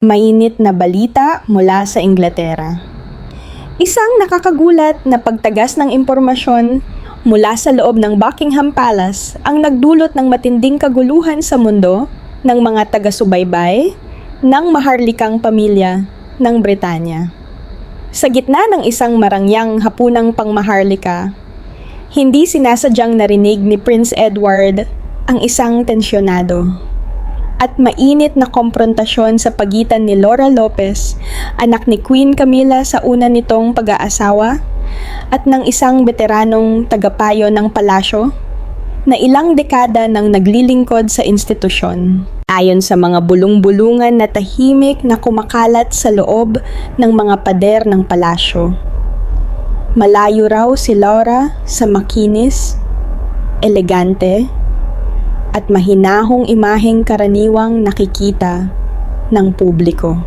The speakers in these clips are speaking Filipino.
Mainit na balita mula sa Inglaterra. Isang nakakagulat na pagtagas ng impormasyon mula sa loob ng Buckingham Palace ang nagdulot ng matinding kaguluhan sa mundo ng mga taga-subaybay ng maharlikang pamilya ng Britanya. Sa gitna ng isang marangyang hapunang pangmaharlika, hindi sinasadyang narinig ni Prince Edward ang isang tensyonado at mainit na komprontasyon sa pagitan ni Laura Lopez, anak ni Queen Camilla sa una nitong pag-aasawa, at ng isang veteranong tagapayo ng palasyo na ilang dekada nang naglilingkod sa institusyon. Ayon sa mga bulong-bulungan na tahimik na kumakalat sa loob ng mga pader ng palasyo, malayo raw si Laura sa makinis, elegante, at mahinahong imaheng karaniwang nakikita ng publiko.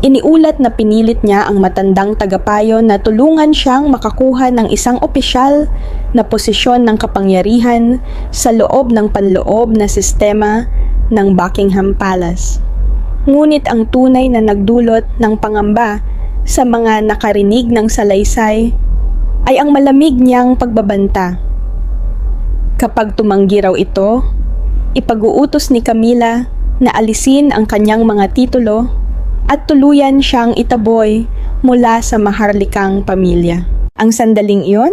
Iniulat na pinilit niya ang matandang tagapayo na tulungan siyang makakuha ng isang opisyal na posisyon ng kapangyarihan sa loob ng panloob na sistema ng Buckingham Palace. Ngunit ang tunay na nagdulot ng pangamba sa mga nakarinig ng salaysay ay ang malamig niyang pagbabanta. Kapag tumanggi raw ito, ipag-uutos ni Camilla na alisin ang kanyang mga titulo at tuluyan siyang itaboy mula sa maharlikang pamilya. Ang sandaling iyon,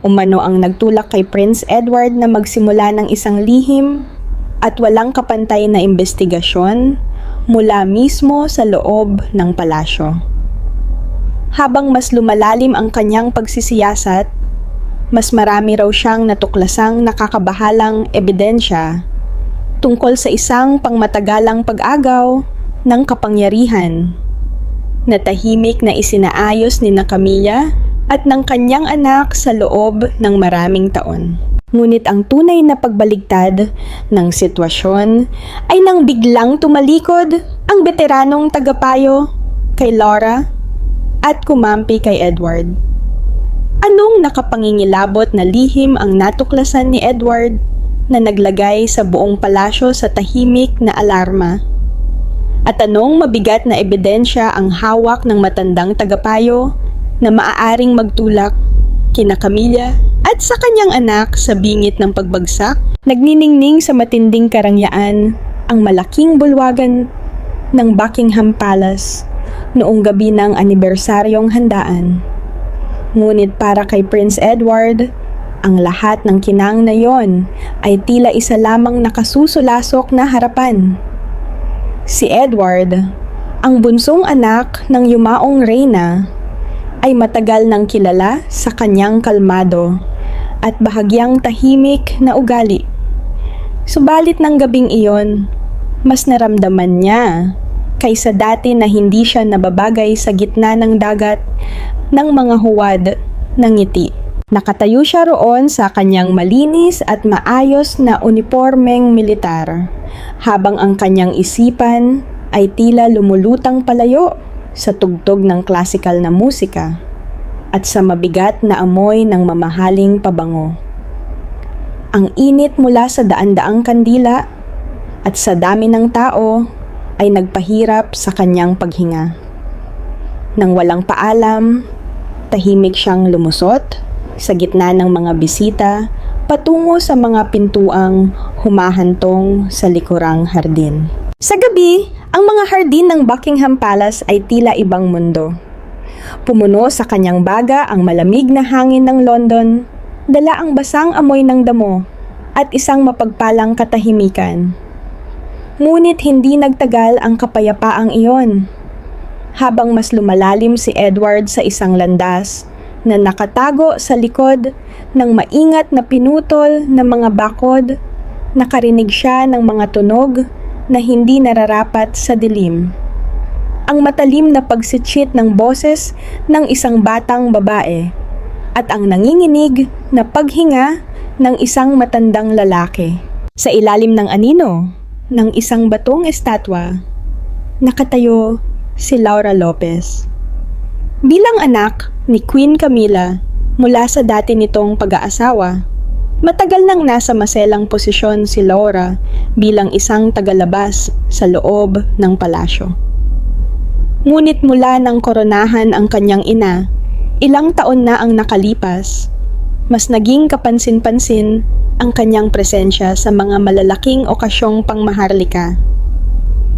umano ang nagtulak kay Prince Edward na magsimula ng isang lihim at walang kapantay na investigasyon mula mismo sa loob ng palasyo. Habang mas lumalalim ang kanyang pagsisiyasat, mas marami raw siyang natuklasang nakakabahalang ebidensya tungkol sa isang pangmatagalang pag-agaw ng kapangyarihan na tahimik na isinaayos ni Camilla at ng kanyang anak sa loob ng maraming taon. Ngunit ang tunay na pagbaligtad ng sitwasyon ay nang biglang tumalikod ang veteranong tagapayo kay Laura at kumampi kay Edward. Anong nakapangingilabot na lihim ang natuklasan ni Edward na naglagay sa buong palasyo sa tahimik na alarma? At anong mabigat na ebidensya ang hawak ng matandang tagapayo na maaaring magtulak kina Camilla at sa kanyang anak sa bingit ng pagbagsak? Nagniningning sa matinding karangyaan ang malaking bulwagan ng Buckingham Palace noong gabi ng anibersaryong handaan. Ngunit para kay Prince Edward, ang lahat ng kinang na yon ay tila isa lamang nakasusulasok na harapan. Si Edward, ang bunsong anak ng yumaong reyna, ay matagal nang kilala sa kanyang kalmado at bahagyang tahimik na ugali. Subalit ng gabing iyon, mas naramdaman niya kaysa dati na hindi siya nababagay sa gitna ng dagat ng mga huwad ng ngiti. Nakatayo siya roon sa kanyang malinis at maayos na unipormeng militar, habang ang kanyang isipan ay tila lumulutang palayo sa tugtog ng klasikal na musika at sa mabigat na amoy ng mamahaling pabango. Ang init mula sa daan-daang kandila at sa dami ng tao ay nagpahirap sa kanyang paghinga. Nang walang paalam, tahimik siyang lumusot sa gitna ng mga bisita patungo sa mga pintuang humahantong sa likurang hardin. Sa gabi, ang mga hardin ng Buckingham Palace ay tila ibang mundo. Pumuno sa kanyang baga ang malamig na hangin ng London, dala ang basang amoy ng damo at isang mapagpalang katahimikan. Ngunit hindi nagtagal ang kapayapaang iyon. Habang mas lumalalim si Edward sa isang landas na nakatago sa likod ng maingat na pinutol na mga bakod, nakarinig siya ng mga tunog na hindi nararapat sa dilim. Ang matalim na pagsitsit ng boses ng isang batang babae at ang nanginginig na paghinga ng isang matandang lalaki. Sa ilalim ng anino ng isang batong estatwa, nakatayo si Laura Lopez. Bilang anak ni Queen Camilla mula sa dati nitong pag-aasawa, Matagal nang nasa maselang posisyon si Laura bilang isang tagalabas sa loob ng palasyo. Ngunit mula nang koronahan ang kanyang ina, ilang taon na ang nakalipas, mas naging kapansin-pansin ang kanyang presensya sa mga malalaking okasyong pangmaharlika.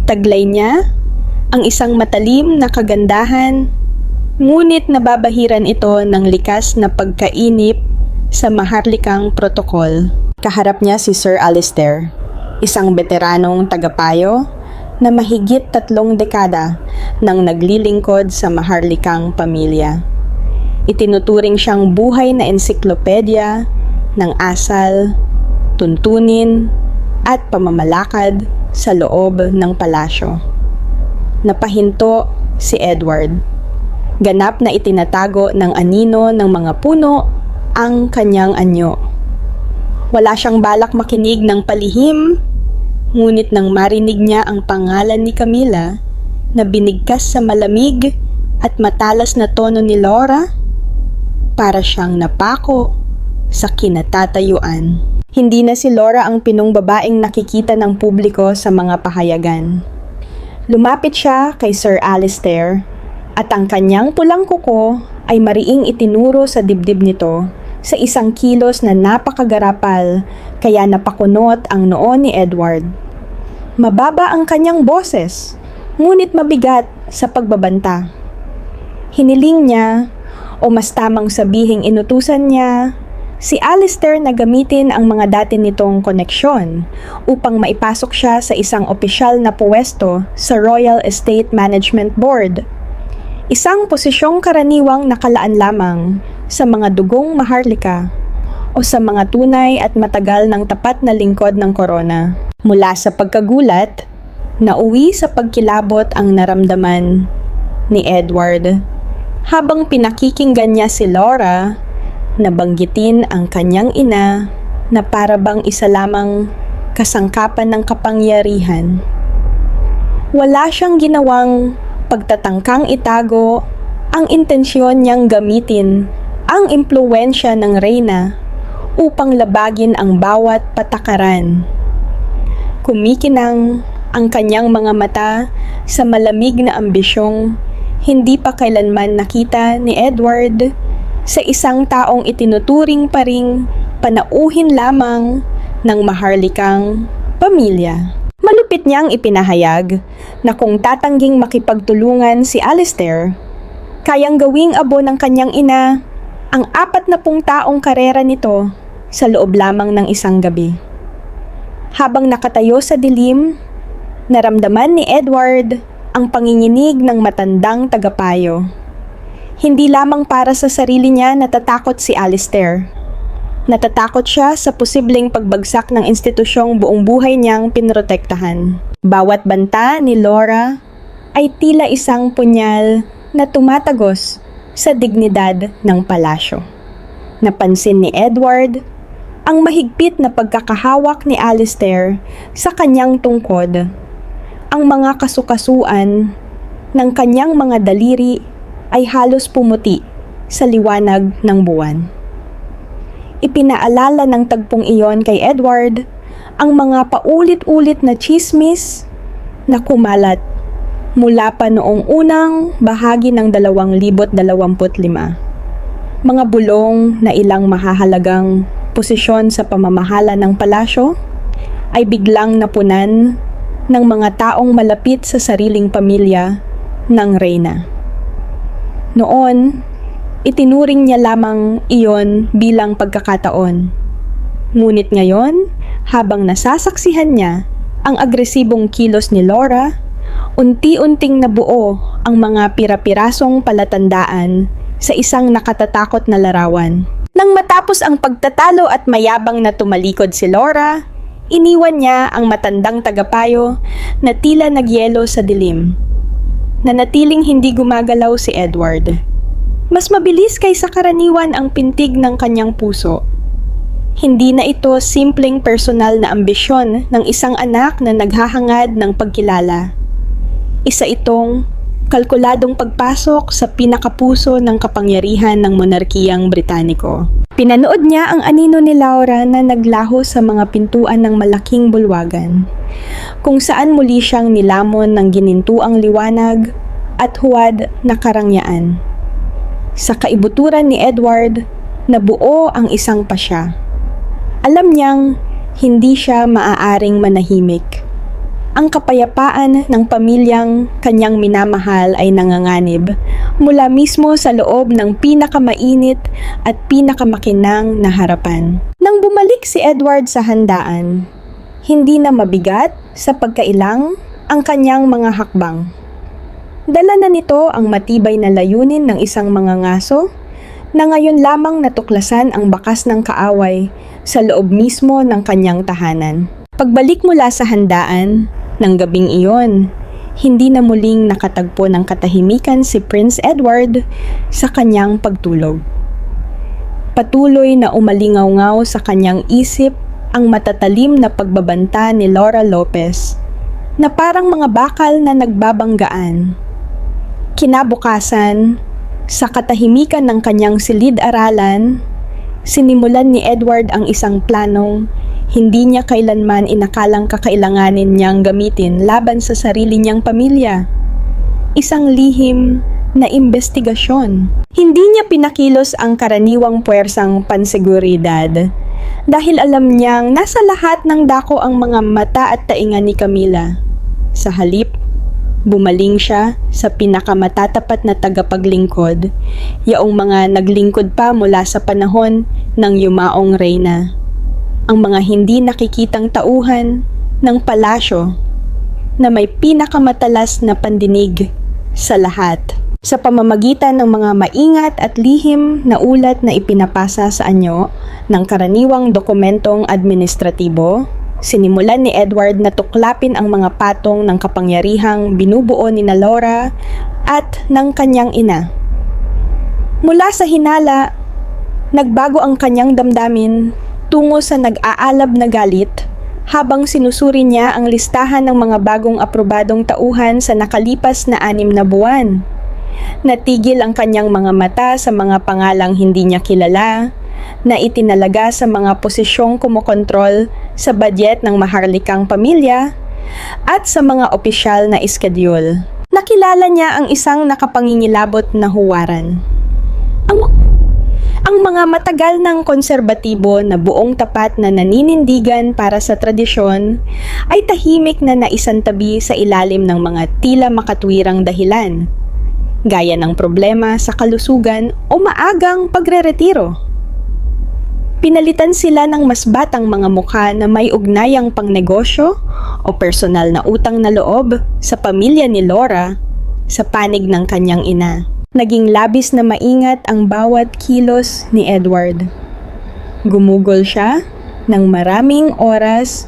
Taglay niya ang isang matalim na kagandahan, ngunit nababahiran ito ng likas na pagkainip sa maharlikang protokol. Kaharap niya si Sir Alistair, isang veteranong tagapayo na mahigit 3 dekada nang naglilingkod sa maharlikang pamilya. Itinuturing siyang buhay na ensiklopedya ng asal, tuntunin at pamamalakad sa loob ng palasyo. Napahinto si Edward. Ganap na itinatago ng anino ng mga puno ang kanyang anyo. Wala siyang balak makinig ng palihim, ngunit nang marinig niya ang pangalan ni Camilla na binigkas sa malamig at matalas na tono ni Laura, para siyang napako sa kinatatayuan. Hindi na si Laura ang pinong babaeng nakikita ng publiko sa mga pahayagan. Lumapit siya kay Sir Alistair at ang kanyang pulang kuko ay mariing itinuro sa dibdib nito sa isang kilos na napakagarapal kaya napakunot ang noo ni Edward. Mababa ang kanyang boses, ngunit mabigat sa pagbabanta. Hiniling niya, o mas tamang sabihing inutusan niya, si Alistair na gamitin ang mga dati nitong koneksyon upang maipasok siya sa isang opisyal na puwesto sa Royal Estate Management Board. Isang posisyong karaniwang nakalaan lamang sa mga dugong maharlika o sa mga tunay at matagal ng tapat na lingkod ng korona. Mula sa pagkagulat, nauwi sa pagkilabot ang naramdaman ni Edward. Habang pinakikinggan niya si Laura, nabanggitin ang kanyang ina na parabang isa lamang kasangkapan ng kapangyarihan. Wala siyang ginawang pagtatangkang itago ang intensyon niyang gamitin ang impluwensya ng reyna upang labagin ang bawat patakaran. Kumikinang ang kanyang mga mata sa malamig na ambisyong hindi pa kailanman nakita ni Edward sa isang taong itinuturing pa ring panauhin lamang ng maharlikang pamilya. Malupit niyang ipinahayag na kung tatangging makipagtulungan si Alistair, kayang gawing abo ng kanyang ina ang 40 taong karera nito sa loob lamang ng isang gabi. Habang nakatayo sa dilim, naramdaman ni Edward ang panginginig ng matandang tagapayo. Hindi lamang para sa sarili niya natatakot si Alistair. Natatakot siya sa posibleng pagbagsak ng institusyong buong buhay niyang pinrotektahan. Bawat banta ni Laura ay tila isang punyal na tumatagos sa dignidad ng palasyo. Napansin ni Edward ang mahigpit na pagkakahawak ni Alistair sa kanyang tungkod. Ang mga kasukasuan ng kanyang mga daliri ay halos pumuti sa liwanag ng buwan. Ipinaalala ng tagpong iyon kay Edward ang mga paulit-ulit na tsismis na kumalat mula pa noong unang bahagi ng 2025. Mga bulong na ilang mahahalagang posisyon sa pamamahala ng palasyo ay biglang napunan ng mga taong malapit sa sariling pamilya ng reyna. Noon, itinuring niya lamang iyon bilang pagkakataon. Ngunit ngayon, habang nasasaksihan niya ang agresibong kilos ni Laura, unti-unting nabuo ang mga pira-pirasong palatandaan sa isang nakatatakot na larawan. Nang matapos ang pagtatalo at mayabang na tumalikod si Laura, iniwan niya ang matandang tagapayo na tila nagyelo sa dilim. Nanatiling hindi gumagalaw si Edward. Mas mabilis kaysa karaniwan ang pintig ng kanyang puso. Hindi na ito simpleng personal na ambisyon ng isang anak na naghahangad ng pagkilala. Isa itong kalkuladong pagpasok sa pinakapuso ng kapangyarihan ng monarkiyang Britaniko. Pinanood niya ang anino ni Laura na naglaho sa mga pintuan ng malaking bulwagan, kung saan muli siyang nilamon ng ginintuang liwanag at huwad na karangyaan. Sa kaibuturan ni Edward, nabuo ang isang pasya. Alam niyang hindi siya maaaring manahimik. Ang kapayapaan ng pamilyang kanyang minamahal ay nanganganib mula mismo sa loob ng pinakamainit at pinakamakinang na harapan. Nang bumalik si Edward sa handaan, hindi na mabigat sa pagkailang ang kanyang mga hakbang. Dala na nito ang matibay na layunin ng isang mangangaso na ngayon lamang natuklasan ang bakas ng kaaway sa loob mismo ng kanyang tahanan. Pagbalik mula sa handaan, ng gabing iyon, hindi na muling nakatagpo ng katahimikan si Prince Edward sa kanyang pagtulog. Patuloy na umalingaw-ngaw sa kanyang isip ang matatalim na pagbabanta ni Laura Lopez na parang mga bakal na nagbabanggaan. Kinabukasan, sa katahimikan ng kanyang silid-aralan, sinimulan ni Edward ang isang planong hindi niya kailanman inakalang kakailanganin niyang gamitin laban sa sarili niyang pamilya. Isang lihim na imbestigasyon. Hindi niya pinakilos ang karaniwang puwersang panseguridad dahil alam niyang nasa lahat ng dako ang mga mata at tainga ni Camila. Sa halip, bumaling siya sa pinakamatatapat na tagapaglingkod, yaong mga naglingkod pa mula sa panahon ng yumaong reyna. Ang mga hindi nakikitang tauhan ng palasyo na may pinakamatalas na pandinig sa lahat. Sa pamamagitan ng mga maingat at lihim na ulat na ipinapasa sa anyo ng karaniwang dokumentong administratibo, sinimulan ni Edward na tuklapin ang mga patong ng kapangyarihang binubuo ni Laura at ng kanyang ina. Mula sa hinala, nagbago ang kanyang damdamin tungo sa nag-aalab na galit habang sinusuri niya ang listahan ng mga bagong aprobadong tauhan sa nakalipas na 6 na buwan. Natigil ang kanyang mga mata sa mga pangalang hindi niya kilala na itinalaga sa mga posisyong kumokontrol sa budget ng maharlikang pamilya at sa mga opisyal na iskedyul. Nakilala niya ang isang nakapangingilabot na huwaran. Ang mga matagal ng konserbatibo na buong tapat na naninindigan para sa tradisyon ay tahimik na naisantabi sa ilalim ng mga tila makatwirang dahilan, gaya ng problema sa kalusugan o maagang pagreretiro. Pinalitan sila ng mas batang mga mukha na may ugnayang pangnegosyo o personal na utang na loob sa pamilya ni Laura sa panig ng kanyang ina. Naging labis na maingat ang bawat kilos ni Edward. Gumugol siya ng maraming oras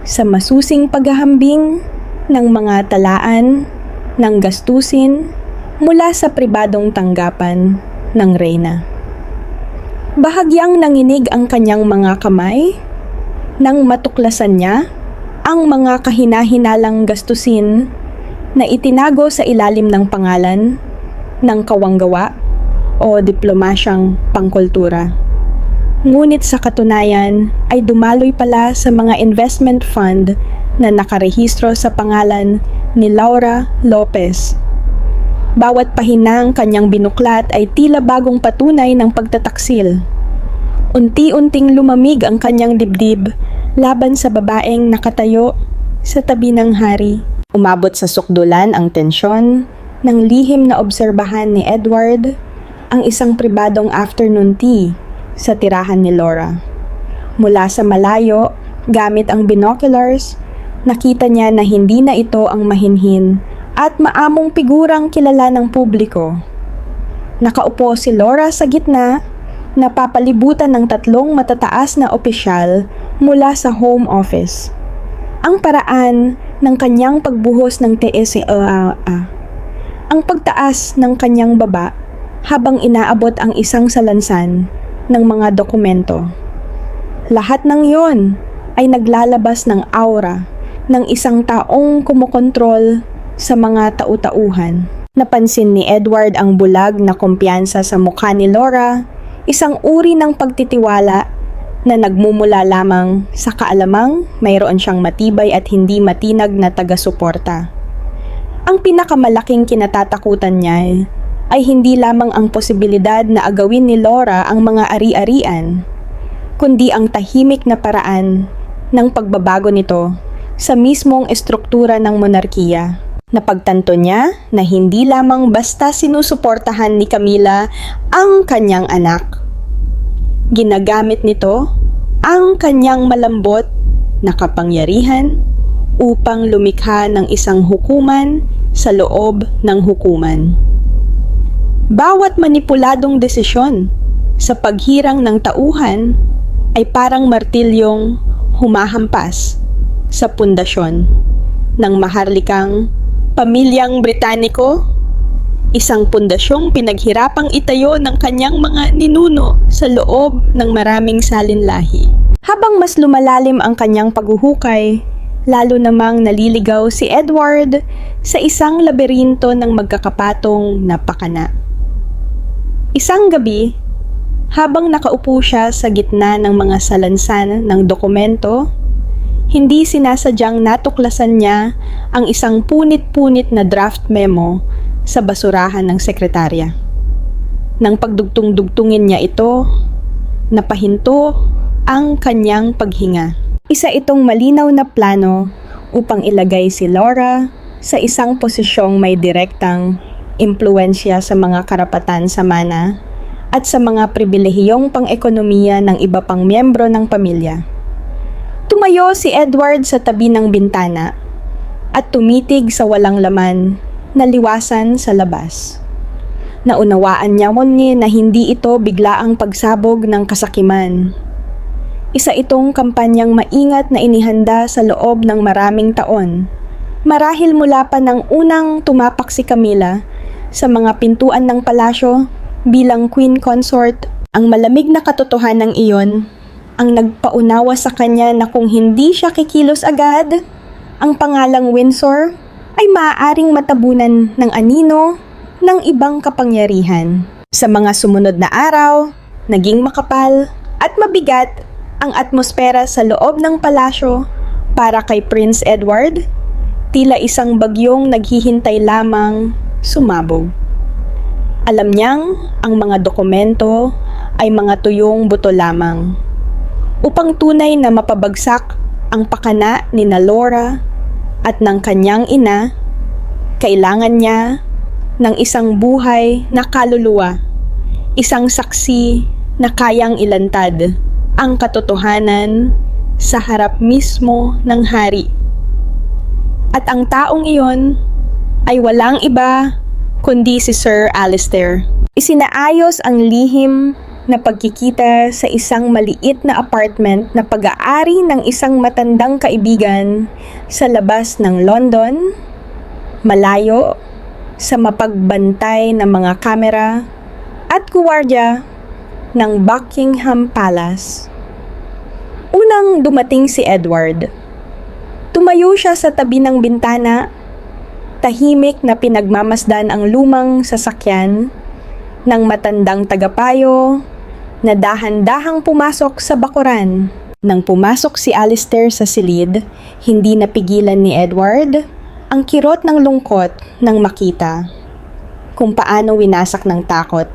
sa masusing paghahambing ng mga talaan ng gastusin mula sa pribadong tanggapan ng reyna. Bahagyang nanginig ang kanyang mga kamay nang matuklasan niya ang mga kahinahinalang gastusin na itinago sa ilalim ng pangalan ng kawanggawa o diplomasyang pangkultura. Ngunit sa katunayan ay dumaloy pala sa mga investment fund na nakarehistro sa pangalan ni Laura Lopez. Bawat pahinang kanyang binuklat ay tila bagong patunay ng pagtataksil. Unti-unting lumamig ang kanyang dibdib laban sa babaeng nakatayo sa tabi ng hari. Umabot sa sukdulan ang tensyon nang lihim na obserbahan ni Edward ang isang pribadong afternoon tea sa tirahan ni Laura. Mula sa malayo, gamit ang binoculars, nakita niya na hindi na ito ang mahinhin at maamong figurang kilala ng publiko. Nakaupo si Laura sa gitna, napapalibutan ng 3 matataas na opisyal mula sa Home Office. Ang paraan ng kanyang pagbuhos ng ang pagtaas ng kanyang baba habang inaabot ang isang salansan ng mga dokumento. Lahat ng yon ay naglalabas ng aura ng isang taong kumokontrol sa mga tau-tauhan. Napansin ni Edward ang bulag na kumpiyansa sa mukha ni Laura, Isang uri ng pagtitiwala na nagmumula lamang sa kaalamang mayroon siyang matibay at hindi matinag na taga-suporta. Ang pinakamalaking kinatatakutan niya ay hindi lamang ang posibilidad na agawin ni Laura ang mga ari-arian, kundi ang tahimik na paraan ng pagbabago nito sa mismong estruktura ng monarkiya. Napagtanto niya na hindi lamang basta sinusuportahan ni Camilla ang kanyang anak. Ginagamit nito ang kanyang malambot na kapangyarihan upang lumikha ng isang hukuman sa loob ng hukuman. Bawat manipuladong desisyon sa paghirang ng tauhan ay parang martilyong humahampas sa pundasyon ng maharlikang pamilyang Britaniko, isang pundasyong pinaghirapang itayo ng kanyang mga ninuno sa loob ng maraming salinlahi. Habang mas lumalalim ang kanyang paghuhukay, lalo namang naliligaw si Edward sa isang laberinto ng magkakapatong na pakana. Isang gabi, habang nakaupo siya sa gitna ng mga salansan ng dokumento, hindi sinasadyang natuklasan niya ang isang punit-punit na draft memo sa basurahan ng sekretarya. Nang pagdugtong-dugtungin niya ito, napahinto ang kanyang paghinga. Isa itong malinaw na plano upang ilagay si Laura sa isang posisyong may direktang impluwensya sa mga karapatan sa mana at sa mga pribilehiyong pang-ekonomiya ng iba pang miyembro ng pamilya. Tumayo si Edward sa tabi ng bintana at tumitig sa walang laman na liwasan sa labas. Naunawaan niya ngunit na hindi ito biglaang pagsabog ng kasakiman. Isa itong kampanyang maingat na inihanda sa loob ng maraming taon, marahil mula pa ng unang tumapak si Camilla sa mga pintuan ng palasyo bilang queen consort. Ang malamig na katotohanan iyon ang nagpaunawa sa kanya na kung hindi siya kikilos agad, ang pangalang Windsor ay maaaring matabunan ng anino ng ibang kapangyarihan. Sa mga sumunod na araw, naging makapal at mabigat ang atmosfera sa loob ng palasyo para kay Prince Edward, tila isang bagyong naghihintay lamang sumabog. Alam niyang ang mga dokumento ay mga tuyong buto lamang. Upang tunay na mapabagsak ang pakana ni Laura at ng kanyang ina, kailangan niya ng isang buhay na kaluluwa, isang saksi na kayang ilantad ang katotohanan sa harap mismo ng hari. At ang taong iyon ay walang iba kundi si Sir Alistair. Isinaayos ang lihim na pagkikita sa isang maliit na apartment na pag-aari ng isang matandang kaibigan sa labas ng London, malayo sa mapagbantay ng mga kamera at guwardiya ng Buckingham Palace. Unang dumating si Edward. Tumayo siya sa tabi ng bintana, tahimik na pinagmamasdan ang lumang sasakyan ng matandang tagapayo na dahan-dahang pumasok sa bakuran. Nang pumasok si Alistair sa silid, hindi napigilan ni Edward ang kirot ng lungkot nang makita kung paano winasak ng takot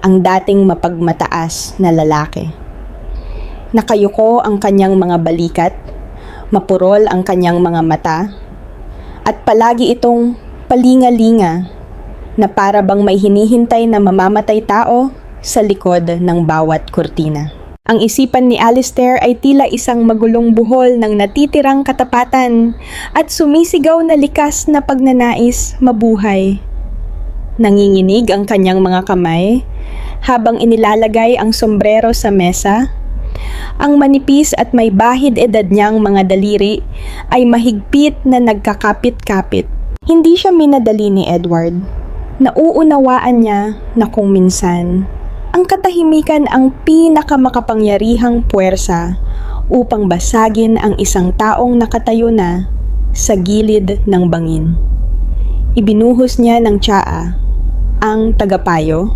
ang dating mapagmataas na lalaki. Nakayuko ang kanyang mga balikat, mapurol ang kanyang mga mata, at palagi itong palinga-linga na para bang may hinihintay na mamamatay tao sa likod ng bawat kurtina. Ang isipan ni Alistair ay tila isang magulong buhol ng natitirang katapatan at sumisigaw na likas na pagnanais mabuhay. Nanginginig ang kanyang mga kamay habang inilalagay ang sombrero sa mesa. Ang manipis at may bahid edad niyang mga daliri ay mahigpit na nagkakapit-kapit. Hindi siya minadali ni Edward. Nauunawaan niya na kung minsan ang katahimikan ang pinakamakapangyarihang puwersa upang basagin ang isang taong nakatayo na sa gilid ng bangin. Ibinuhos niya ng tsaa ang tagapayo.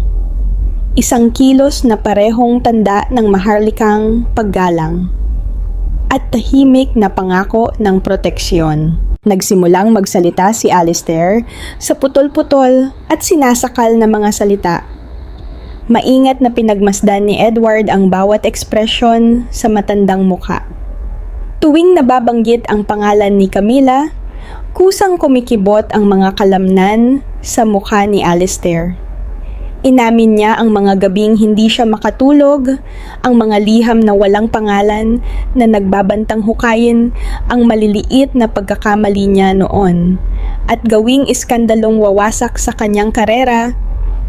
Isang kilos na parehong tanda ng maharlikang paggalang at tahimik na pangako ng proteksyon. Nagsimulang magsalita si Alistair sa putol-putol at sinasakal na mga salita. Maingat na pinagmasdan ni Edward ang bawat ekspresyon sa matandang mukha. Tuwing nababanggit ang pangalan ni Camilla, kusang kumikibot ang mga kalamnan sa mukha ni Alistair. Inamin niya ang mga gabing hindi siya makatulog, ang mga liham na walang pangalan na nagbabantang hukayin ang maliliit na pagkakamali niya noon, at gawing iskandalong wawasak sa kanyang karera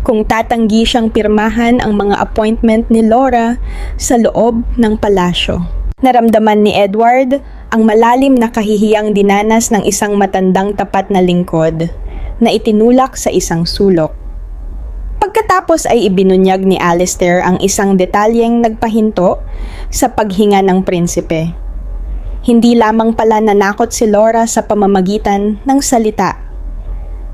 kung tatanggi siyang pirmahan ang mga appointment ni Laura sa loob ng palasyo. Naramdaman ni Edward ang malalim na kahihiyang dinanas ng isang matandang tapat na lingkod na itinulak sa isang sulok. Pagkatapos ay ibinunyag ni Alistair ang isang detalyeng nagpahinto sa paghinga ng prinsipe. Hindi lamang pala nanakot si Laura sa pamamagitan ng salita.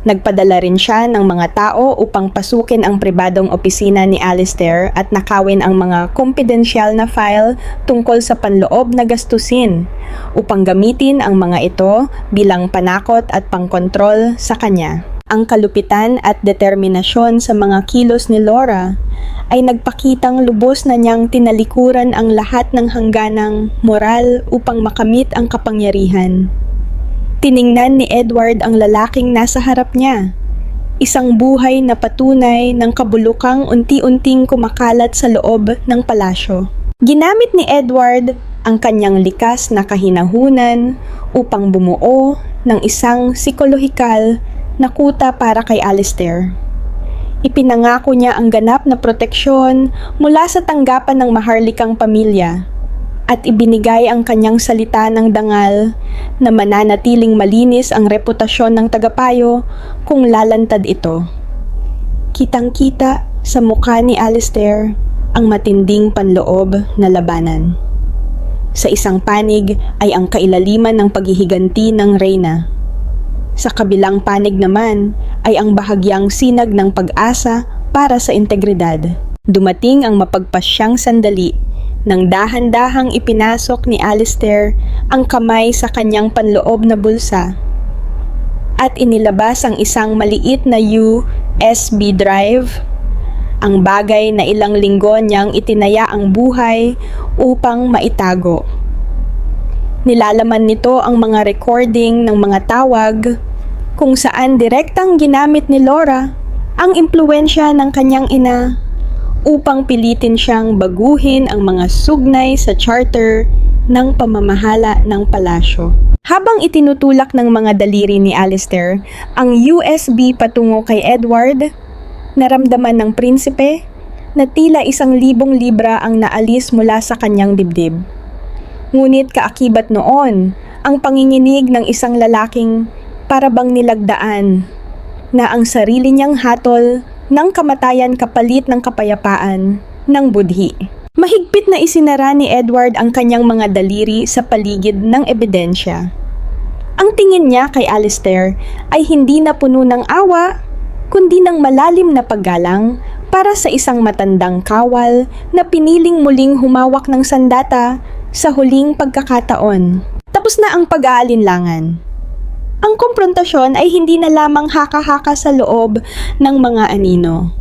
Nagpadala rin siya ng mga tao upang pasukin ang pribadong opisina ni Alistair at nakawin ang mga kumpidensyal na file tungkol sa panloob na gastusin upang gamitin ang mga ito bilang panakot at pangkontrol sa kanya. Ang kalupitan at determinasyon sa mga kilos ni Laura ay nagpakitang lubos na niyang tinalikuran ang lahat ng hangganang moral upang makamit ang kapangyarihan. Tiningnan ni Edward ang lalaking nasa harap niya, isang buhay na patunay ng kabulukang unti-unting kumakalat sa loob ng palasyo. Ginamit ni Edward ang kanyang likas na kahinahunan upang bumuo ng isang psikolohikal na kuta para kay Alistair. Ipinangako niya ang ganap na proteksyon mula sa tanggapan ng maharlikang pamilya at ibinigay ang kanyang salita ng dangal na mananatiling malinis ang reputasyon ng tagapayo kung lalantad ito. Kitang-kita sa mukha ni Alistair ang matinding panloob na labanan. Sa isang panig ay ang kailaliman ng paghihiganti ng reyna. Sa kabilang panig naman ay ang bahagyang sinag ng pag-asa para sa integridad. Dumating ang mapagpasyang sandali nang dahan-dahang ipinasok ni Alistair ang kamay sa kanyang panloob na bulsa at inilabas ang isang maliit na USB drive, ang bagay na ilang linggo niyang itinaya ang buhay upang maitago. Nilalaman nito ang mga recording ng mga tawag kung saan direktang ginamit ni Laura ang impluwensya ng kanyang ina upang pilitin siyang baguhin ang mga sugnay sa charter ng pamamahala ng palasyo. Habang itinutulak ng mga daliri ni Alistair ang USB patungo kay Edward, naramdaman ng prinsipe na tila 1,000 libra ang naalis mula sa kanyang dibdib. Ngunit kaakibat noon ang panginginig ng isang lalaking parabang nilagdaan na ang sarili niyang hatol ng kamatayan kapalit ng kapayapaan ng budhi. Mahigpit na isinara ni Edward ang kanyang mga daliri sa paligid ng ebidensya. Ang tingin niya kay Alistair ay hindi na puno ng awa, kundi ng malalim na paggalang para sa isang matandang kawal na piniling muling humawak ng sandata sa huling pagkakataon. Tapos na ang pag-aalinlangan. Ang komprontasyon ay hindi na lamang haka-haka sa loob ng mga anino.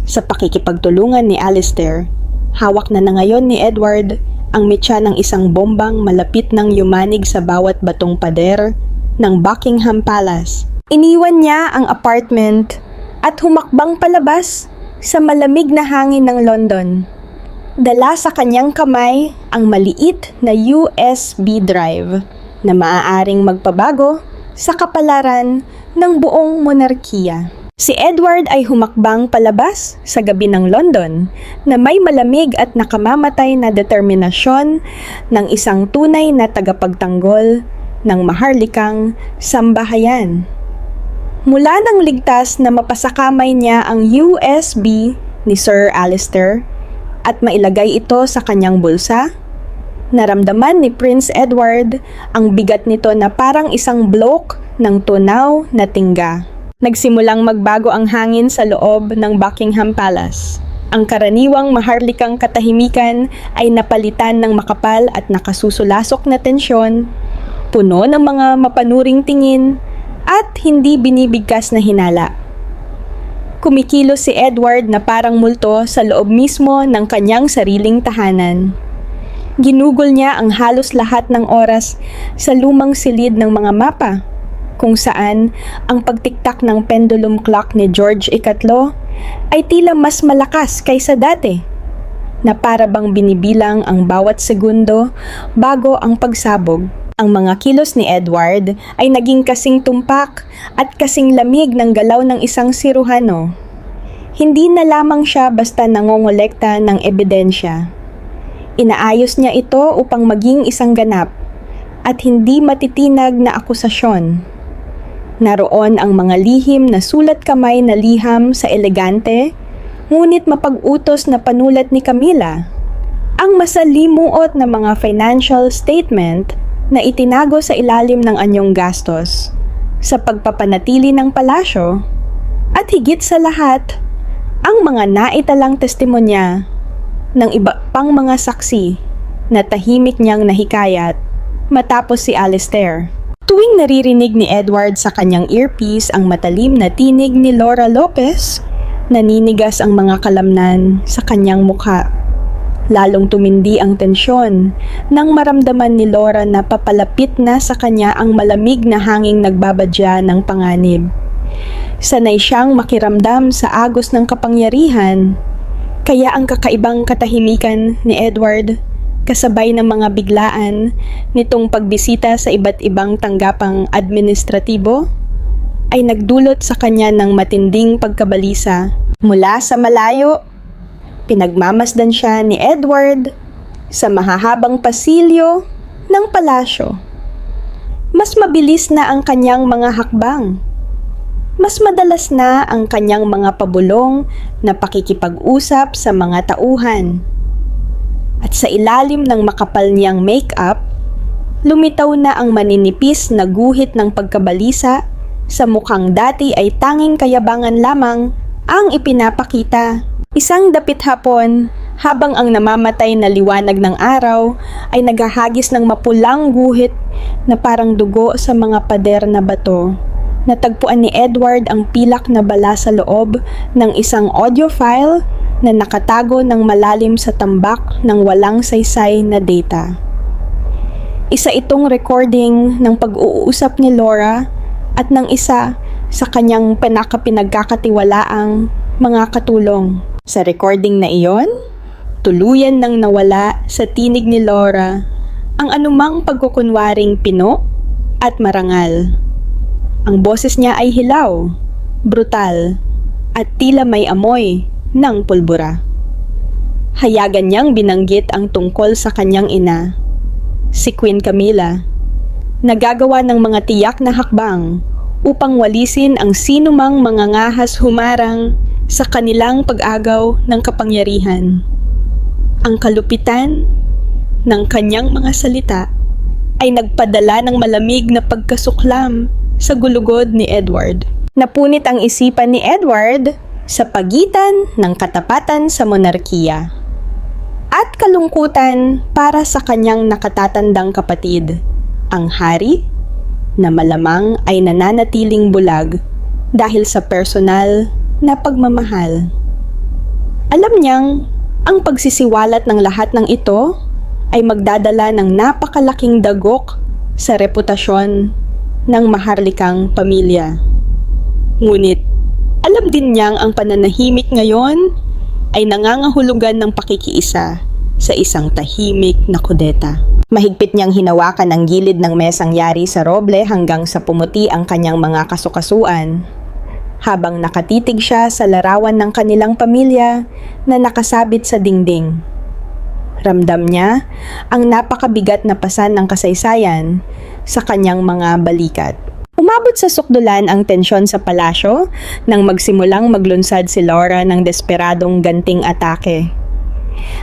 Sa pakikipagtulungan ni Alistair, hawak na ngayon ni Edward ang mitya ng isang bombang malapit ng yumanig sa bawat batong pader ng Buckingham Palace. Iniwan niya ang apartment at humakbang palabas sa malamig na hangin ng London. Dala sa kanyang kamay ang maliit na USB drive na maaaring magpabago sa kapalaran ng buong monarkiya. Si Edward ay humakbang palabas sa gabi ng London na may malamig at nakamamatay na determinasyon ng isang tunay na tagapagtanggol ng maharlikang sambahayan. Mula nang ligtas na mapasakamay niya ang USB ni Sir Alistair at mailagay ito sa kanyang bulsa, naramdaman ni Prince Edward ang bigat nito na parang isang blok ng tunaw na tingga. Nagsimulang magbago ang hangin sa loob ng Buckingham Palace. Ang karaniwang maharlikang katahimikan ay napalitan ng makapal at nakasusulasok na tensyon, puno ng mga mapanuring tingin at hindi binibigkas na hinala. Kumikilos si Edward na parang multo sa loob mismo ng kanyang sariling tahanan. Ginugol niya ang halos lahat ng oras sa lumang silid ng mga mapa, kung saan ang pagtiktak ng pendulum clock ni George III ay tila mas malakas kaysa dati, na para bang binibilang ang bawat segundo bago ang pagsabog. Ang mga kilos ni Edward ay naging kasing tumpak at kasing lamig ng galaw ng isang siruhano. Hindi na lamang siya basta nangongolekta ng ebidensya. Inaayos niya ito upang maging isang ganap at hindi matitinag na akusasyon. Naroon ang mga lihim na sulat kamay na liham sa elegante, ngunit mapag-utos na panulat ni Camilla. Ang masalimuot na mga financial statement na itinago sa ilalim ng anyong gastos, sa pagpapanatili ng palasyo, at higit sa lahat, ang mga naitalang testimonya ng iba pang mga saksi na tahimik niyang nahikayat matapos si Alistair. Tuwing naririnig ni Edward sa kanyang earpiece ang matalim na tinig ni Laura Lopez, naninigas ang mga kalamnan sa kanyang mukha. Lalong tumindi ang tensyon nang maramdaman ni Laura na papalapit na sa kanya ang malamig na hanging nagbabadya ng panganib. Sanay siyang makiramdam sa agos ng kapangyarihan, kaya ang kakaibang katahimikan ni Edward, kasabay ng mga biglaan nitong pagbisita sa iba't ibang tanggapang administratibo, ay nagdulot sa kanya ng matinding pagkabalisa. Mula sa malayo, pinagmamasdan siya ni Edward sa mahahabang pasilyo ng palasyo. Mas mabilis na ang kanyang mga hakbang. Mas madalas na ang kanyang mga pabulong na pakikipag-usap sa mga tauhan. At sa ilalim ng makapal niyang make-up, lumitaw na ang maninipis na guhit ng pagkabalisa sa mukhang dati ay tanging kayabangan lamang ang ipinapakita. Isang dapit hapon, habang ang namamatay na liwanag ng araw ay naghahagis ng mapulang guhit na parang dugo sa mga pader na bato, natagpuan ni Edward ang pilak na bala sa loob ng isang audio file na nakatago ng malalim sa tambak ng walang saysay na data. Isa itong recording ng pag-uusap ni Laura at ng isa sa kanyang pinagkakatiwalaang mga katulong. Sa recording na iyon, tuluyan nang nawala sa tinig ni Laura ang anumang pagkukunwaring pino at marangal. Ang boses niya ay hilaw, brutal, at tila may amoy ng pulbura. Hayagan niyang binanggit ang tungkol sa kanyang ina, si Queen Camilla, nagagawa ng mga tiyak na hakbang upang walisin ang sinumang mangangahas humarang sa kanilang pag-agaw ng kapangyarihan. Ang kalupitan ng kanyang mga salita ay nagpadala ng malamig na pagkasuklam sa gulugod ni Edward. Napunit ang isipan ni Edward sa pagitan ng katapatan sa monarkiya at kalungkutan para sa kanyang nakatatandang kapatid, ang hari, na malamang ay nananatiling bulag dahil sa personal na pagmamahal. Alam niyang ang pagsisiwalat ng lahat ng ito ay magdadala ng napakalaking dagok sa reputasyon ng maharlikang pamilya. Ngunit, alam din niyang ang pananahimik ngayon ay nangangahulugan ng pakikiisa sa isang tahimik na kudeta. Mahigpit niyang hinawakan ang gilid ng mesang yari sa roble hanggang sa pumuti ang kanyang mga kasukasuan, habang nakatitig siya sa larawan ng kanilang pamilya na nakasabit sa dingding. Ramdam niya ang napakabigat na pasan ng kasaysayan sa kanyang mga balikat. Umabot sa sukdulan ang tensyon sa palasyo nang magsimulang maglunsad si Laura ng desperadong ganting atake.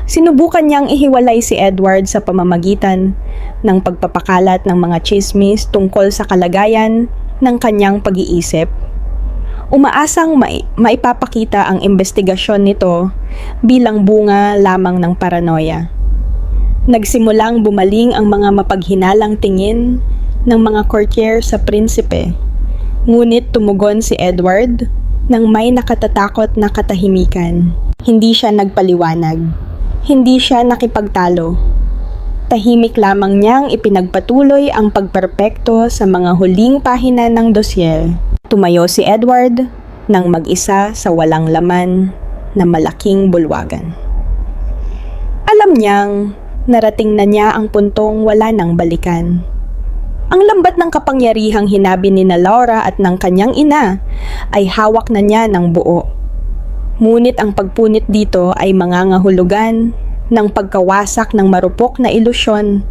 Sinubukan niyang ihiwalay si Edward sa pamamagitan ng pagpapakalat ng mga chismis tungkol sa kalagayan ng kanyang pag-iisip. Umaasang maipapakita ang investigasyon nito bilang bunga lamang ng paranoia. Nagsimulang bumaling ang mga mapaghinalang tingin ng mga courtier sa prinsipe, ngunit tumugon si Edward nang may nakatatakot na katahimikan. Hindi siya nagpaliwanag, hindi siya nakipagtalo. Tahimik lamang niyang ipinagpatuloy ang pagperpekto sa mga huling pahina ng dosyer. Tumayo si Edward nang mag-isa sa walang laman na malaking bulwagan. Alam niyang narating na niya ang puntong wala nang balikan. Ang lambat ng kapangyarihang hinabi ni Laura at ng kanyang ina ay hawak na niya ng buo. Ngunit ang pagpunit dito ay mangangahulugan ng pagkawasak ng marupok na ilusyon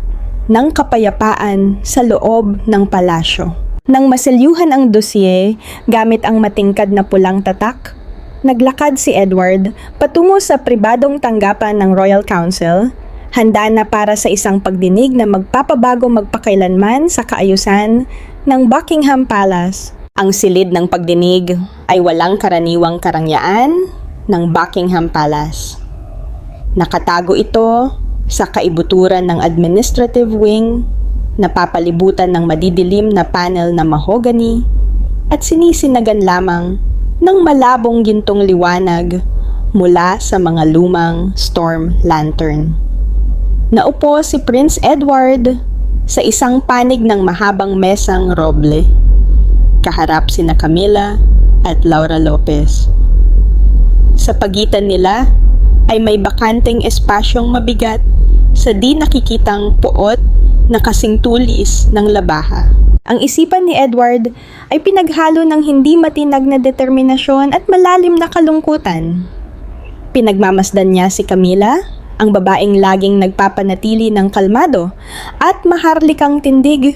ng kapayapaan sa loob ng palasyo. Nang maselyuhan ang dosye gamit ang matingkad na pulang tatak, naglakad si Edward patungo sa pribadong tanggapan ng Royal Council, handa na para sa isang pagdinig na magpapabago magpakailanman sa kaayusan ng Buckingham Palace. Ang silid ng pagdinig ay walang karaniwang karangyaan ng Buckingham Palace. Nakatago ito sa kaibuturan ng administrative wing, napapalibutan ng madidilim na panel na mahogany at sinisinagan lamang ng malabong gintong liwanag mula sa mga lumang storm lantern. Naupo si Prince Edward sa isang panig ng mahabang mesang roble. Kaharap sina Camilla at Laura Lopez. Sa pagitan nila ay may bakanteng espasyong mabigat sa di nakikitang puot na kasing tulis ng labaha. Ang isipan ni Edward ay pinaghalo ng hindi matinag na determinasyon at malalim na kalungkutan. Pinagmamasdan niya si Camilla, ang babaeng laging nagpapanatili ng kalmado at maharlikang tindig.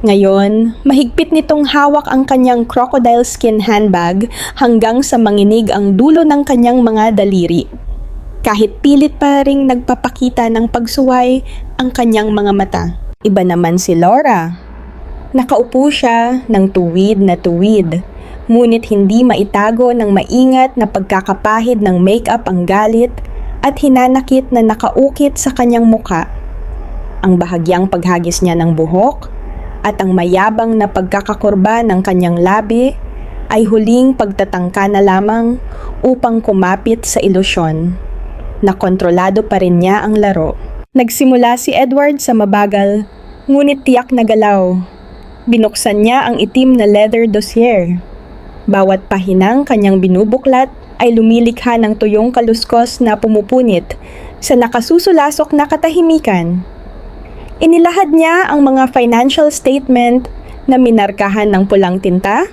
Ngayon, mahigpit nitong hawak ang kanyang crocodile skin handbag hanggang sa manginig ang dulo ng kanyang mga daliri. Kahit pilit pa ring nagpapakita ng pagsuway ang kanyang mga mata. Iba naman si Laura. Nakaupo siya ng tuwid na tuwid, ngunit hindi maitago ng maingat na pagkakapahid ng make-up ang galit at hinanakit na nakaukit sa kanyang muka. Ang bahagyang paghagis niya ng buhok at ang mayabang na pagkakakurba ng kanyang labi ay huling pagtatangka na lamang upang kumapit sa ilusyon na kontrolado pa rin niya ang laro. Nagsimula si Edward sa mabagal, ngunit tiyak na galaw. Binuksan niya ang itim na leather dossier. Bawat pahinang kanyang binubuklat ay lumilikha ng tuyong kaluskos na pumupunit sa nakasusulasok na katahimikan. Inilahad niya ang mga financial statement na minarkahan ng pulang tinta,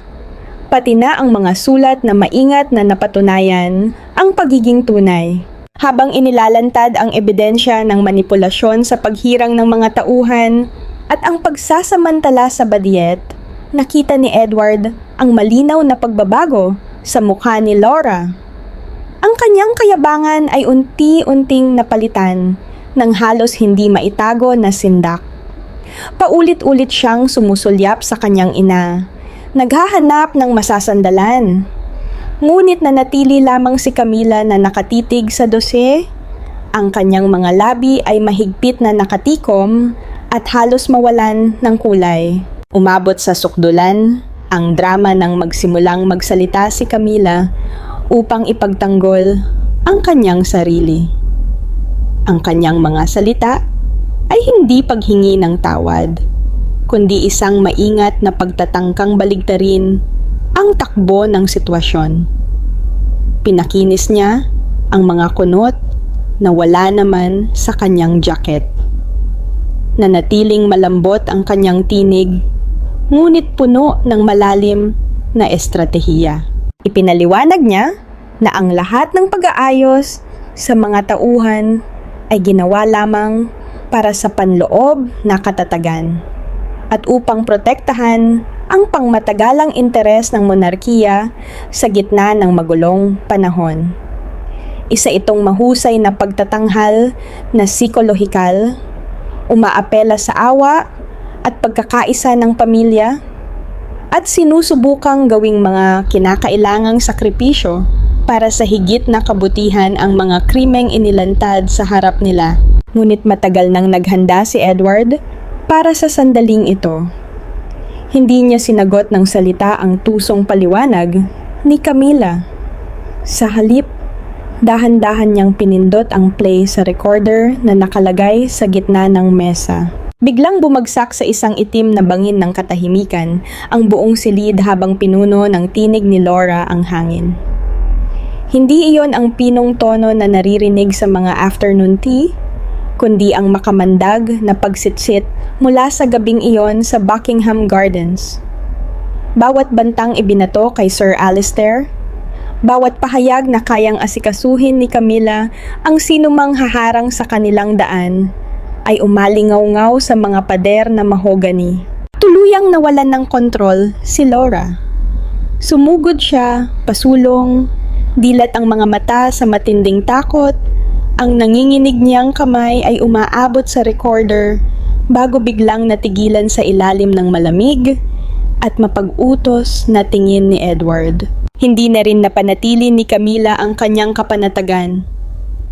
pati na ang mga sulat na maingat na napatunayan ang pagiging tunay. Habang inilalantad ang ebidensya ng manipulasyon sa paghirang ng mga tauhan at ang pagsasamantala sa badyet, nakita ni Edward ang malinaw na pagbabago sa mukha ni Laura. Ang kanyang kayabangan ay unti-unting napalitan ng halos hindi maitago na sindak. Paulit-ulit siyang sumusulyap sa kanyang ina, naghahanap ng masasandalan. Ngunit nanatili lamang si Camilla na nakatitig sa dosye. Ang kanyang mga labi ay mahigpit na nakatikom at halos mawalan ng kulay. Umabot sa sukdulan ang drama ng magsimulang magsalita si Camilla upang ipagtanggol ang kanyang sarili. Ang kanyang mga salita ay hindi paghingi ng tawad, kundi isang maingat na pagtatangkang baligtarin ang takbo ng sitwasyon. Pinakinis niya ang mga kunot na wala naman sa kanyang jacket. Nanatiling malambot ang kanyang tinig, ngunit puno ng malalim na estratehiya. Ipinaliwanag niya na ang lahat ng pag-aayos sa mga tauhan ay ginawa lamang para sa panloob na katatagan at upang protektahan ang pangmatagalang interes ng monarkiya sa gitna ng magulong panahon. Isa itong mahusay na pagtatanghal na psikolohikal, umaapela sa awa at pagkakaisa ng pamilya at sinusubukang gawing mga kinakailangang sakripisyo para sa higit na kabutihan ang mga krimeng inilantad sa harap nila. Ngunit matagal nang naghanda si Edward para sa sandaling ito. Hindi niya sinagot ng salita ang tusong paliwanag ni Camila. Sa halip, dahan-dahan niyang pinindot ang play sa recorder na nakalagay sa gitna ng mesa. Biglang bumagsak sa isang itim na bangin ng katahimikan ang buong silid habang pinuno ng tinig ni Laura ang hangin. Hindi iyon ang pinong tono na naririnig sa mga afternoon tea, kundi ang makamandag na pagsitsit mula sa gabing iyon sa Buckingham Gardens. Bawat bantang ibinato kay Sir Alistair, bawat pahayag na kayang asikasuhin ni Camila ang sinumang haharang sa kanilang daan, ay umalingaw-ngaw sa mga pader na mahogani. Tuluyang nawalan ng kontrol si Laura. Sumugod siya, pasulong, dilat ang mga mata sa matinding takot. Ang nanginginig niyang kamay ay umaabot sa recorder bago biglang natigilan sa ilalim ng malamig at mapag-utos na tingin ni Edward. Hindi na rin napanatili ni Camila ang kanyang kapanatagan.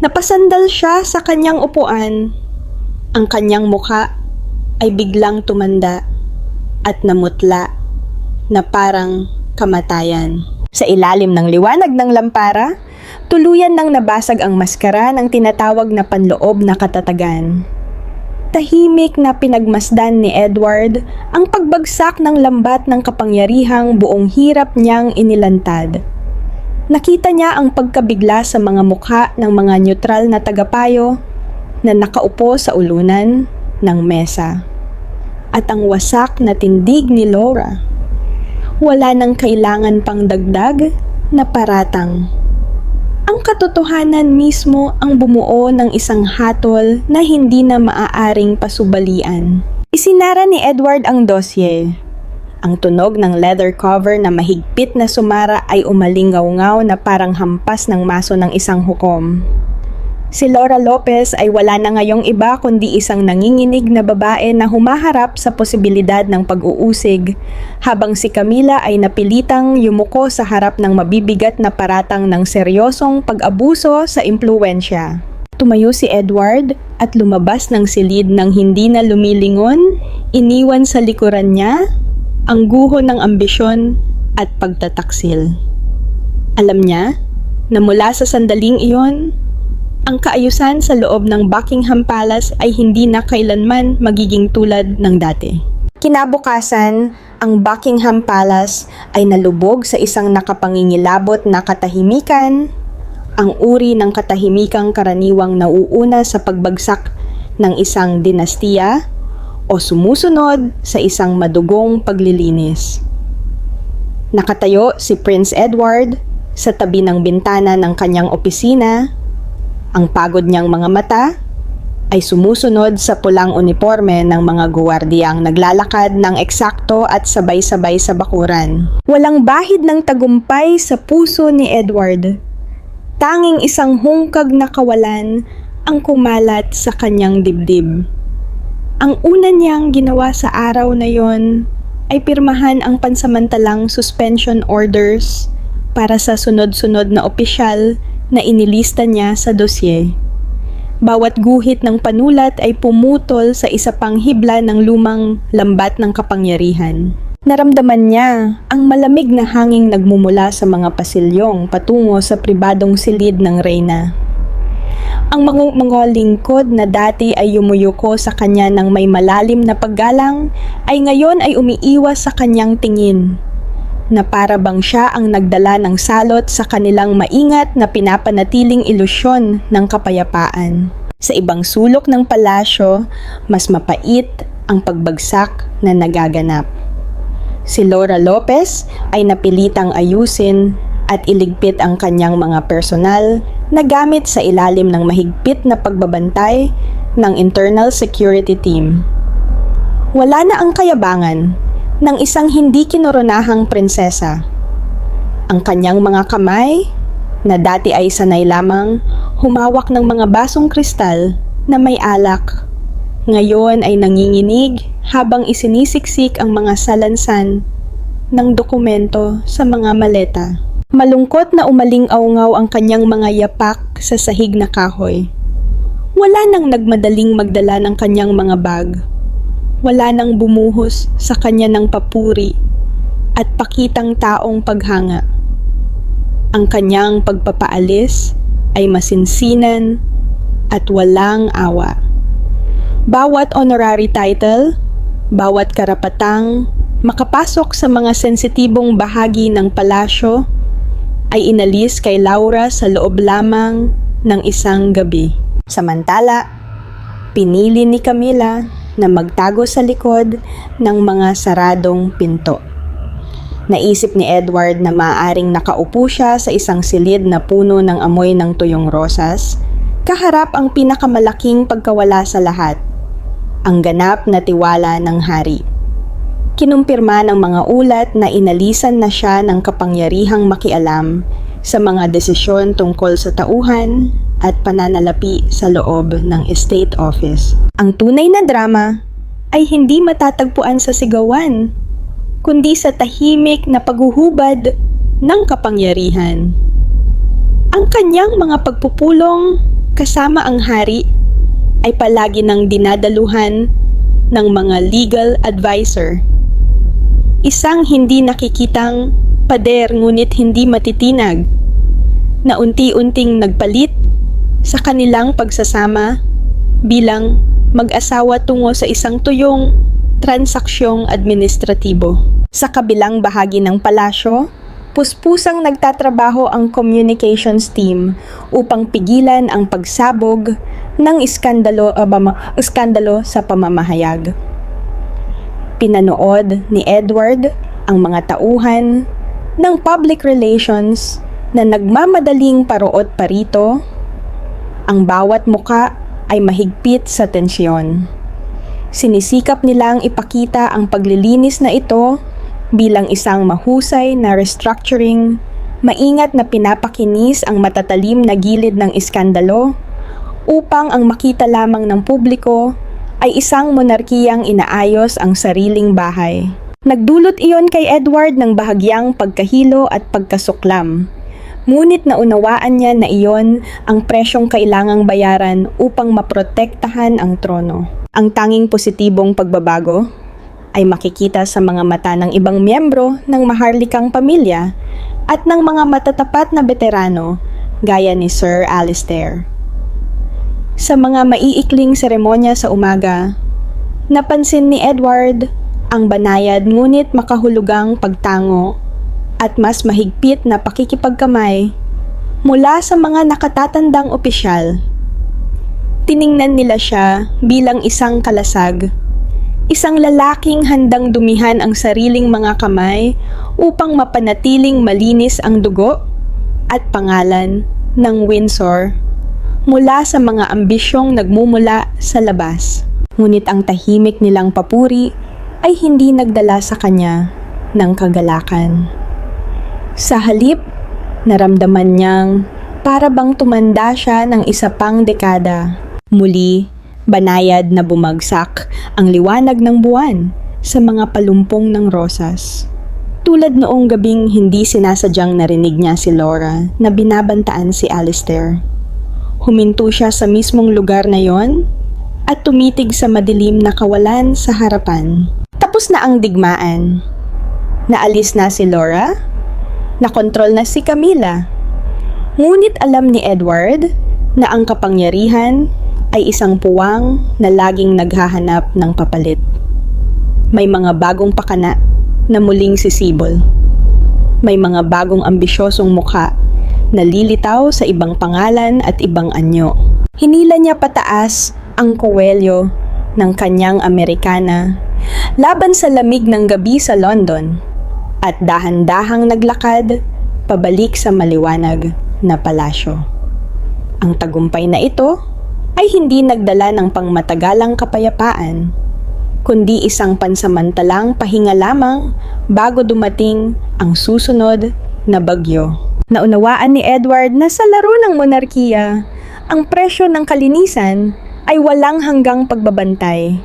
Napasandal siya sa kanyang upuan. Ang kanyang mukha ay biglang tumanda at namutla na parang kamatayan. Sa ilalim ng liwanag ng lampara, tuluyan nang nabasag ang maskara ng tinatawag na panloob na katatagan. Tahimik na pinagmasdan ni Edward ang pagbagsak ng lambat ng kapangyarihang buong hirap niyang inilantad. Nakita niya ang pagkabigla sa mga mukha ng mga neutral na tagapayo na nakaupo sa ulunan ng mesa. At ang wasak na tindig ni Laura. Wala nang kailangan pang dagdag na paratang. Ang katotohanan mismo ang bumuo ng isang hatol na hindi na maaaring pasubalian. Isinara ni Edward ang dosye. Ang tunog ng leather cover na mahigpit na sumara ay umalingaw-ngaw na parang hampas ng maso ng isang hukom. Si Laura Lopez ay wala na ngayong iba kundi isang nanginginig na babae na humaharap sa posibilidad ng pag-uusig, habang si Camila ay napilitang yumuko sa harap ng mabibigat na paratang ng seryosong pag-abuso sa impluwensya. Tumayo si Edward at lumabas ng silid ng hindi na lumilingon, iniwan sa likuran niya ang guho ng ambisyon at pagtataksil. Alam niya na mula sa sandaling iyon, ang kaayusan sa loob ng Buckingham Palace ay hindi na kailanman magiging tulad ng dati. Kinabukasan, ang Buckingham Palace ay nalubog sa isang nakapangingilabot na katahimikan, ang uri ng katahimikang karaniwang nauuna sa pagbagsak ng isang dinastiya o sumusunod sa isang madugong paglilinis. Nakatayo si Prince Edward sa tabi ng bintana ng kanyang opisina. Ang pagod niyang mga mata ay sumusunod sa pulang uniforme ng mga guwardiyang naglalakad ng eksakto at sabay-sabay sa bakuran. Walang bahid ng tagumpay sa puso ni Edward. Tanging isang hungkag na kawalan ang kumalat sa kanyang dibdib. Ang una niyang ginawa sa araw na yon ay pirmahan ang pansamantalang suspension orders para sa sunod-sunod na opisyal na inilista niya sa dosye. Bawat guhit ng panulat ay pumutol sa isa pang hibla ng lumang lambat ng kapangyarihan. Naramdaman niya ang malamig na hanging nagmumula sa mga pasilyong patungo sa pribadong silid ng reyna. Ang mga lingkod na dati ay yumuyuko sa kanya ng may malalim na paggalang ay ngayon ay umiiwas sa kanyang tingin, na para bang siya ang nagdala ng salot sa kanilang maingat na pinapanatiling ilusyon ng kapayapaan. Sa ibang sulok ng palasyo, mas mapait ang pagbagsak na nagaganap. Si Laura Lopez ay napilitang ayusin at iligpit ang kanyang mga personal na gamit sa ilalim ng mahigpit na pagbabantay ng Internal Security Team. Wala na ang kayabangan ng isang hindi kinoronahang prinsesa. Ang kanyang mga kamay, na dati ay sanay lamang humawak ng mga basong kristal na may alak, ngayon ay nanginginig habang isinisiksik ang mga salansan ng dokumento sa mga maleta. Malungkot na umaling-awngaw ang kanyang mga yapak sa sahig na kahoy. Wala nang nagmadaling magdala ng kanyang mga bag. Wala nang bumuhos sa kanya ng papuri at pakitang taong paghanga. Ang kanyang pagpapaalis ay masinsinan at walang awa. Bawat honorary title, bawat karapatang makapasok sa mga sensitibong bahagi ng palasyo ay inalis kay Laura sa loob lamang ng isang gabi. Samantala, pinili ni Camila na magtago sa likod ng mga saradong pinto. Naisip ni Edward na maaaring nakaupo siya sa isang silid na puno ng amoy ng tuyong rosas, kaharap ang pinakamalaking pagkawala sa lahat, ang ganap na tiwala ng hari. Kinumpirma ng mga ulat na inalisan na siya ng kapangyarihang makialam sa mga desisyon tungkol sa tauhan at pananalapi sa loob ng estate office. Ang tunay na drama ay hindi matatagpuan sa sigawan, kundi sa tahimik na paghuhubad ng kapangyarihan. Ang kanyang mga pagpupulong kasama ang hari ay palagi nang dinadaluhan ng mga legal advisor. Isang hindi nakikitang pader ngunit hindi matitinag na unti-unting nagpalit sa kanilang pagsasama bilang mag-asawa tungo sa isang tuyong transaksyong administratibo. Sa kabilang bahagi ng palasyo, puspusang nagtatrabaho ang communications team upang pigilan ang pagsabog ng iskandalo sa pamamahayag. Pinanood ni Edward ang mga tauhan ng public relations na nagmamadaling paruot parito. Ang bawat muka ay mahigpit sa tensyon. Sinisikap nilang ipakita ang paglilinis na ito bilang isang mahusay na restructuring, maingat na pinapakinis ang matatalim na gilid ng iskandalo upang ang makita lamang ng publiko ay isang monarkiyang inaayos ang sariling bahay. Nagdulot iyon kay Edward ng bahagyang pagkahilo at pagkasuklam. Ngunit naunawaan niya na iyon ang presyong kailangang bayaran upang maprotektahan ang trono. Ang tanging positibong pagbabago ay makikita sa mga mata ng ibang miyembro ng maharlikang pamilya at ng mga matatapat na veterano gaya ni Sir Alistair. Sa mga maiikling seremonya sa umaga, napansin ni Edward ang banayad ngunit makahulugang pagtango at mas mahigpit na pakikipagkamay mula sa mga nakatatandang opisyal. Tiningnan nila siya bilang isang kalasag, isang lalaking handang dumihan ang sariling mga kamay upang mapanatiling malinis ang dugo at pangalan ng Windsor mula sa mga ambisyong nagmumula sa labas. Ngunit ang tahimik nilang papuri ay hindi nagdala sa kanya ng kagalakan. Sa halip, naramdaman niyang para bang tumanda siya ng isa pang dekada. Muli, banayad na bumagsak ang liwanag ng buwan sa mga palumpong ng rosas. Tulad noong gabing hindi sinasadyang narinig niya si Laura na binabantaan si Alistair. Huminto siya sa mismong lugar na yon at tumitig sa madilim na kawalan sa harapan. Tapos na ang digmaan. Naalis na si Laura. Nakontrol na si Camila. Ngunit alam ni Edward na ang kapangyarihan ay isang puwang na laging naghahanap ng papalit. May mga bagong pakana na muling sisibol. May mga bagong ambisyosong mukha na lilitaw sa ibang pangalan at ibang anyo. Hinila niya pataas ang kuwelyo ng kanyang Amerikana laban sa lamig ng gabi sa London at dahan-dahang naglakad pabalik sa maliwanag na palasyo. Ang tagumpay na ito ay hindi nagdala ng pangmatagalang kapayapaan, kundi isang pansamantalang pahinga lamang bago dumating ang susunod na bagyo. Naunawaan ni Edward na sa laro ng monarkiya, ang presyo ng kalinisan ay walang hanggang pagbabantay.